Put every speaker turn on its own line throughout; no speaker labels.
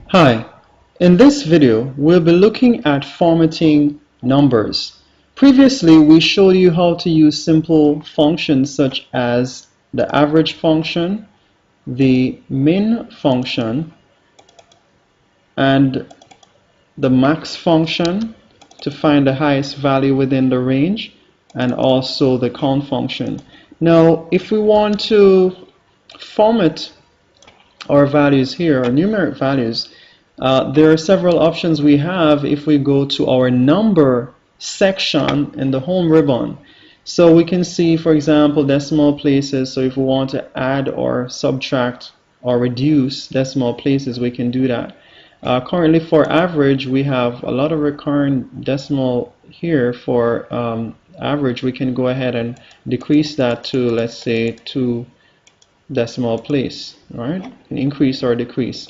Hi, in this video we'll be looking at formatting numbers. Previously we showed you how to use simple functions such as the average function, the min function, and the max function to find the highest value within the range, and also the count function. Now if we want to format our values here, our numeric values, there are several options we have if we go to our number section in the home ribbon. So we can see, for example, decimal places. So if we want to add or subtract or reduce decimal places, we can do that. Currently for average, we have a lot of recurrent decimal here. For average, we can go ahead and decrease that to, let's say, 2 decimal place. All right, and increase or decrease.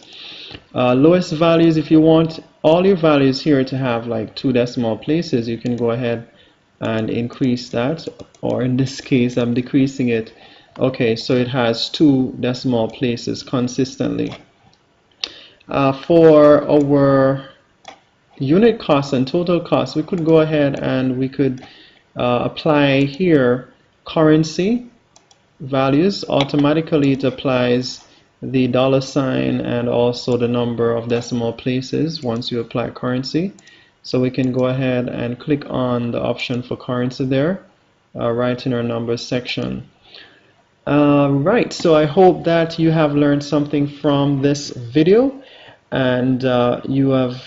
Lowest values, if you want all your values here to have like 2 decimal places, you can go ahead and increase that, or in this case I'm decreasing it. Okay, so it has 2 decimal places consistently. For our unit cost and total cost, we could go ahead and we could apply here currency values. Automatically it applies the $ and also the number of decimal places once you apply currency. So we can go ahead and click on the option for currency there, right in our numbers section. Right, so I hope that you have learned something from this video, and you have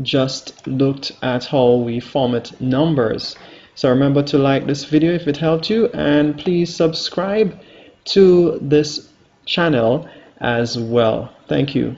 just looked at how we format numbers. So remember to like this video if it helped you, and please subscribe to this channel as well. Thank you.